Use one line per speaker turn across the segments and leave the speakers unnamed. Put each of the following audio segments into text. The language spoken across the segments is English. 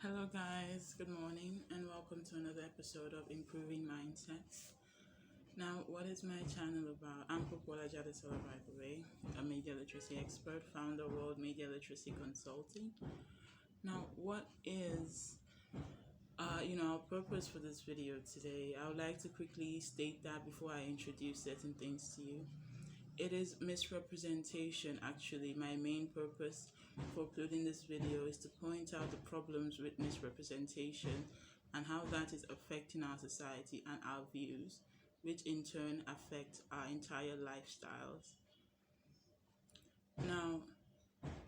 Hello, guys. Good morning, and welcome to another episode of Improving Mindsets. Now, what is my channel about? I'm Popola Jadesela, by the way, a media literacy expert, founder of World Media Literacy Consulting. Now, what is our purpose for this video today? I would like to quickly state that before I introduce certain things to you. It is misrepresentation. Actually, my main purpose for uploading this video is to point out the problems with misrepresentation and how that is affecting our society and our views, which in turn affect our entire lifestyles. Now,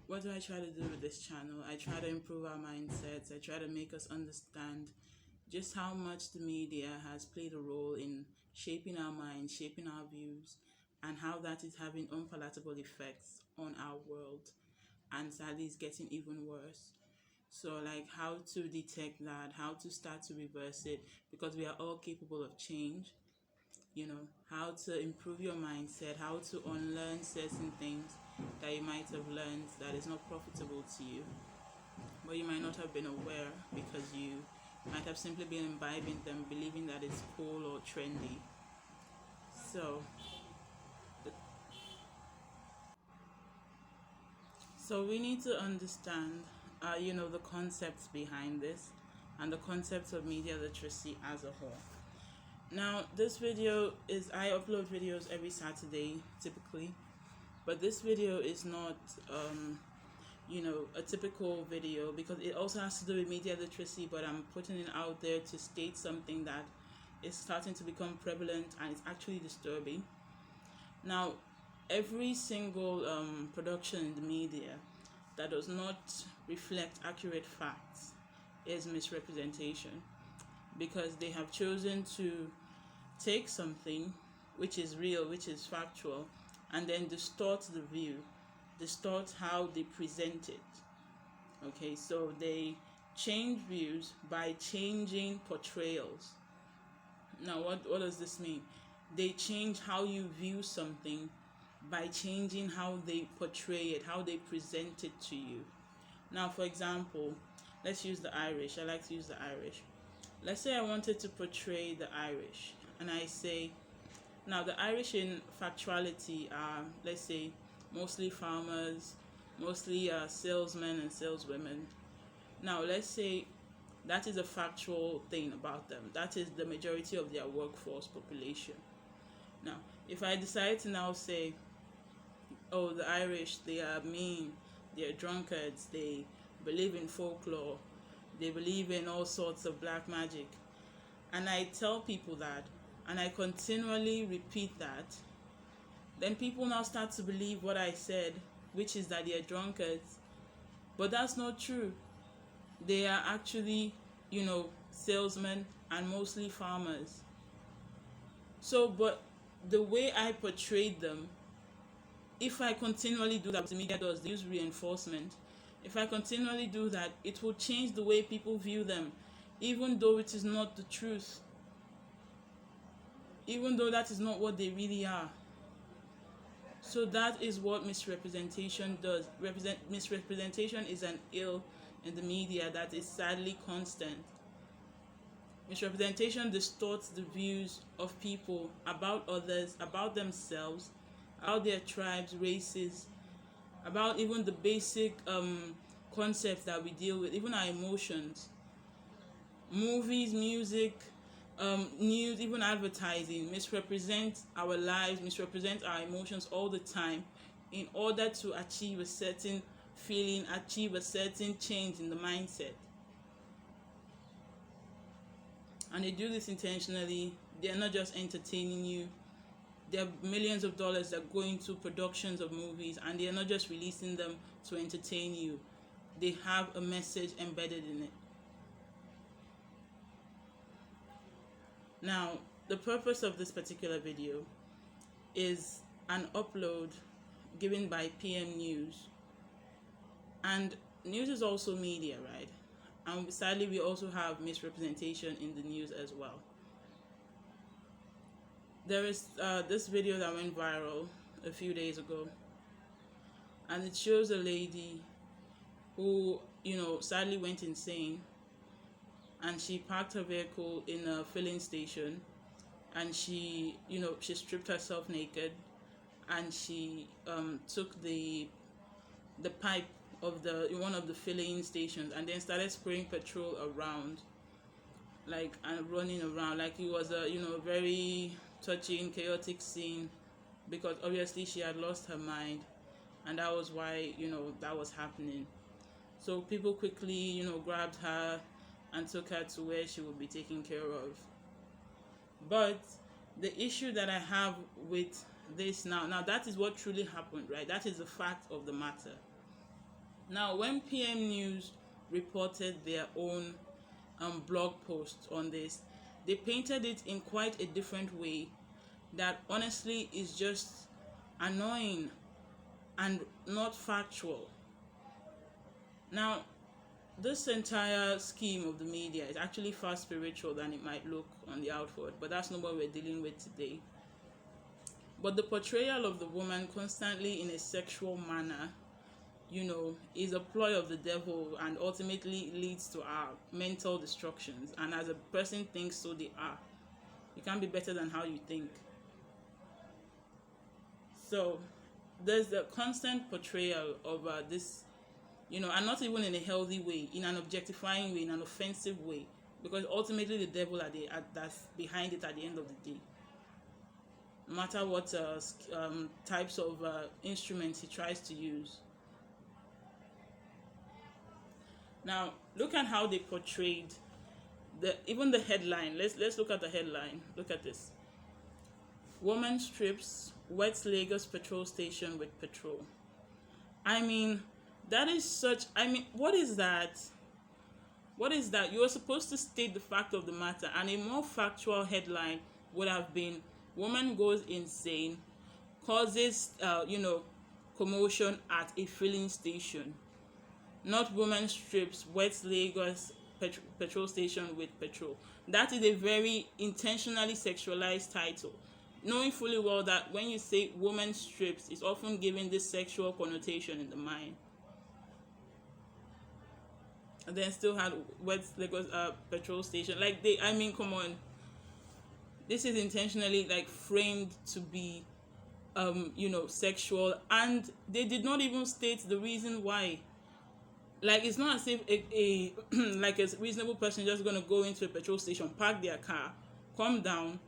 what do I try to do with this channel? I try to improve our mindsets. I try to make us understand just how much the media has played a role in shaping our minds, shaping our views, and how that is having unpalatable effects on our world, and sadly is getting even worse. So like how to detect that, how to start to reverse it, because we are all capable of change. How to improve your mindset, how to unlearn certain things that you might have learned that is not profitable to you, but you might not have been aware because you might have simply been imbibing them, believing that it's cool or trendy. So we need to understand, the concepts behind this and the concepts of media literacy as a whole. Now, this video I upload videos every Saturday typically, but this video is not, a typical video because it also has to do with media literacy, but I'm putting it out there to state something that is starting to become prevalent and it's actually disturbing. Now, every single production in the media that does not reflect accurate facts is misrepresentation, because they have chosen to take something which is real, which is factual, and then distort the view, distort how they present it. Okay, so they change views by changing portrayals. Now, what does this mean? They change how you view something by changing how they portray it, how they present it to you. Now, for example, let's use the Irish. I like to use the Irish. Let's say I wanted to portray the Irish, and I say, now the Irish in factuality are, let's say, mostly farmers, mostly salesmen and saleswomen. Now, let's say that is a factual thing about them. That is the majority of their workforce population. Now, if I decide to now say, oh, the Irish, they are mean, they are drunkards, they believe in folklore, they believe in all sorts of black magic, and I tell people that, and I continually repeat that, then people now start to believe what I said, which is that they are drunkards. But that's not true. They are actually, salesmen and mostly farmers. So, but the way I portrayed them, if I continually do that, what the media does, they use reinforcement. If I continually do that, it will change the way people view them, even though it is not the truth, even though that is not what they really are. So that is what misrepresentation does. Misrepresentation is an ill in the media that is sadly constant. Misrepresentation distorts the views of people about others, about themselves, about their tribes, races, about even the basic concepts that we deal with, even our emotions. Movies, music, news, even advertising misrepresent our lives, misrepresent our emotions all the time in order to achieve a certain feeling, achieve a certain change in the mindset. And they do this intentionally. They're not just entertaining you. There are millions of dollars that go into productions of movies, and they are not just releasing them to entertain you. They have a message embedded in it. Now, the purpose of this particular video is an upload given by PM News. And news is also media, right? And sadly, we also have misrepresentation in the news as well. There is this video that went viral a few days ago, and it shows a lady who, sadly went insane and she parked her vehicle in a filling station, and she stripped herself naked, and she took the pipe of the in one of the filling stations, and then started spraying petrol around, like, and running around like it was a very touching, chaotic scene, because obviously she had lost her mind, and that was why that was happening. So people quickly grabbed her and took her to where she would be taken care of. But the issue that I have with this now that is what truly happened, right? That is the fact of the matter. Now, when PM News reported their own blog post on this, they painted it in quite a different way that honestly is just annoying and not factual. Now, this entire scheme of the media is actually far spiritual than it might look on the outward, but that's not what we're dealing with today. But the portrayal of the woman constantly in a sexual manner, is a ploy of the devil, and ultimately leads to our mental destructions. And as a person thinks, so they are. You can't be better than how you think. So there's the constant portrayal of this, and not even in a healthy way, in an objectifying way, in an offensive way, because ultimately the devil that's behind it at the end of the day. No matter what types of instruments he tries to use. Now, look at how they portrayed even the headline. Let's look at the headline. Look at this. Woman strips, wets Lagos petrol station with petrol. I mean, that is such... what is that? What is that? You are supposed to state the fact of the matter, and a more factual headline would have been, woman goes insane, causes, commotion at a filling station. Not woman strips, wets Lagos petrol station with petrol. That is a very intentionally sexualized title, knowing fully well that when you say woman strips, it's often given this sexual connotation in the mind. And then still had wets Lagos petrol station. Like come on. This is intentionally framed to be sexual, and they did not even state the reason why. It's not as if a reasonable person just going to go into a petrol station, park their car, come down,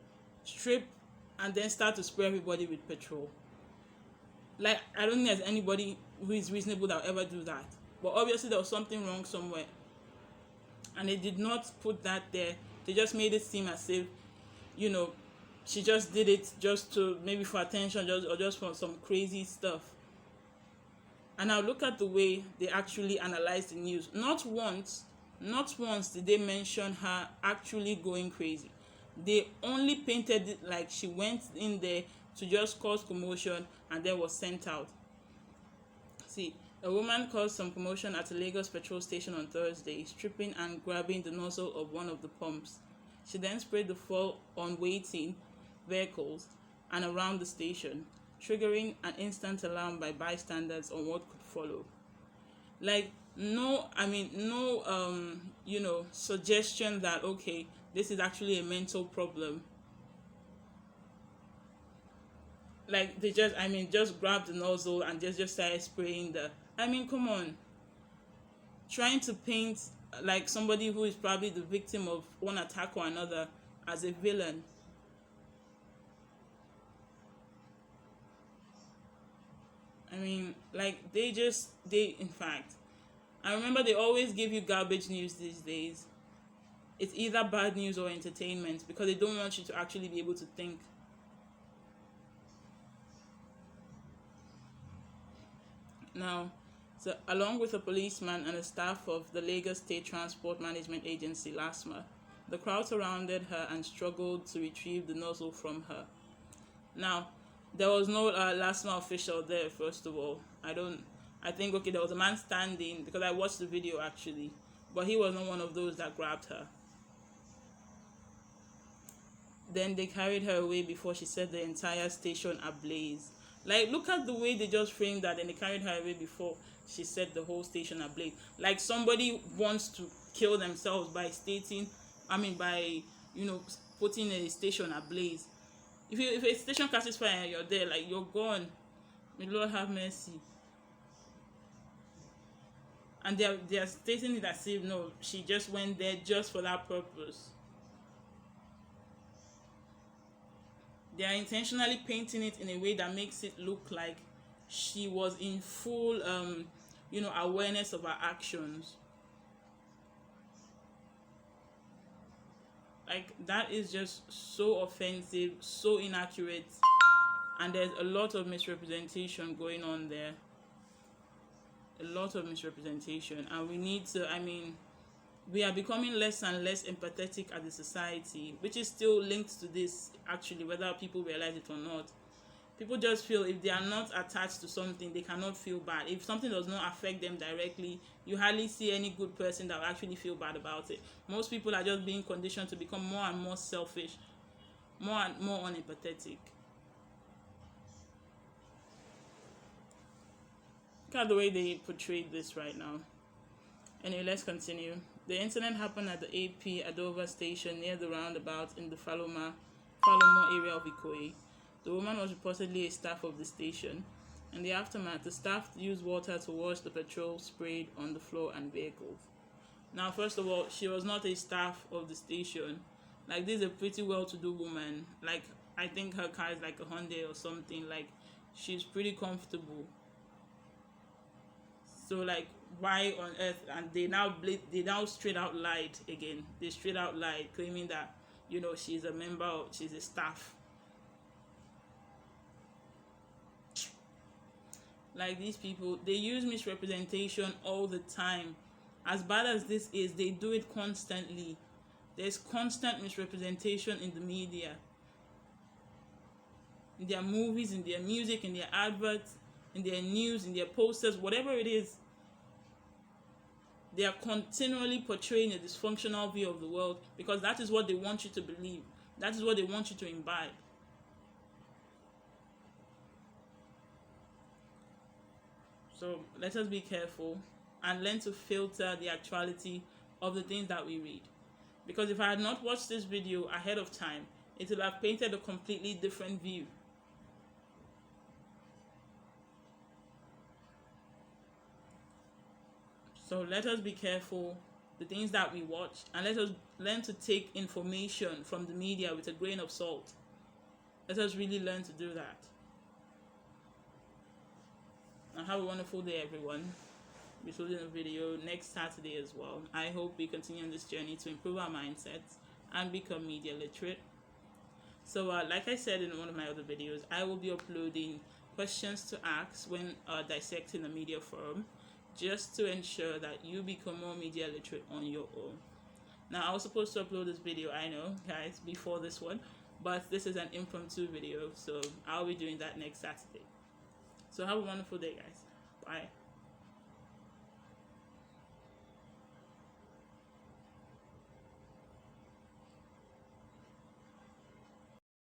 strip, and then start to spray everybody with petrol. I don't think there's anybody who is reasonable that will ever do that. But obviously there was something wrong somewhere, and they did not put that there. They just made it seem as if she just did it just to maybe for attention, or just for some crazy stuff. And now look at the way they actually analyzed the news. Not once did they mention her actually going crazy. They only painted it like she went in there to just cause commotion and then was sent out. See, a woman caused some commotion at a Lagos petrol station on Thursday, stripping and grabbing the nozzle of one of the pumps. She then sprayed the fuel on waiting vehicles and around the station, triggering an instant alarm by bystanders on what could follow. No suggestion that, okay, this is actually a mental problem. They just grabbed the nozzle and just started spraying come on. Trying to paint somebody who is probably the victim of one attack or another as a villain. In fact, I remember they always give you garbage news these days. It's either bad news or entertainment, because they don't want you to actually be able to think. Now, so along with a policeman and a staff of the Lagos State Transport Management Agency, LASMA, the crowd surrounded her and struggled to retrieve the nozzle from her. Now, there was no LASMA official there, first of all. I think, there was a man standing, because I watched the video actually, but he was not one of those that grabbed her. Then they carried her away before she set the entire station ablaze. Look at the way they just framed that, and they carried her away before she set the whole station ablaze. Somebody wants kill themselves by stating, by putting a station ablaze. If a station catches fire and you're there, like, you're gone. May Lord have mercy. And they are stating it as if no, she just went there just for that purpose. They are intentionally painting it in a way that makes it look like she was in full awareness of her actions. Like, that is just so offensive, so inaccurate, and there's a lot of misrepresentation going on there. A lot of misrepresentation, and we need to, we are becoming less and less empathetic as a society, which is still linked to this, actually, whether people realize it or not. People just feel if they are not attached to something, they cannot feel bad. If something does not affect them directly, you hardly see any good person that will actually feel bad about it. Most people are just being conditioned to become more and more selfish, more and more unempathetic. Look at the way they portrayed this right now. Anyway, let's continue. The incident happened at the AP Adova station near the roundabout in the Falomo area of Ikoyi. The woman was reportedly a staff of the station. In the aftermath, the staff used water to wash the petrol sprayed on the floor and vehicles. Now, first of all, she was not a staff of the station. Like, this is a pretty well-to-do woman. Like, I think her car is like a Hyundai or something. Like, she's pretty comfortable. So, like, why on earth? And they now straight out lied again. They straight out lied, claiming that she's a staff. Like, these people, they use misrepresentation all the time. As bad as this is, they do it constantly. There's constant misrepresentation in the media, in their movies, in their music, in their adverts, in their news, in their posters, whatever it is. They are continually portraying a dysfunctional view of the world because that is what they want you to believe. That is what they want you to imbibe. So let us be careful and learn to filter the actuality of the things that we read. Because if I had not watched this video ahead of time, it would have painted a completely different view. So let us be careful the things that we watch, and let us learn to take information from the media with a grain of salt. Let us really learn to do that. And have a wonderful day, everyone. We'll be shooting a video next Saturday as well. I hope we continue on this journey to improve our mindsets and become media literate. So like I said in one of my other videos, I will be uploading questions to ask when dissecting a media forum, just to ensure that you become more media literate on your own. Now, I was supposed to upload this video, I know, guys, before this one, but this is an impromptu video, so I'll be doing that next Saturday. So have a wonderful day, guys. Bye.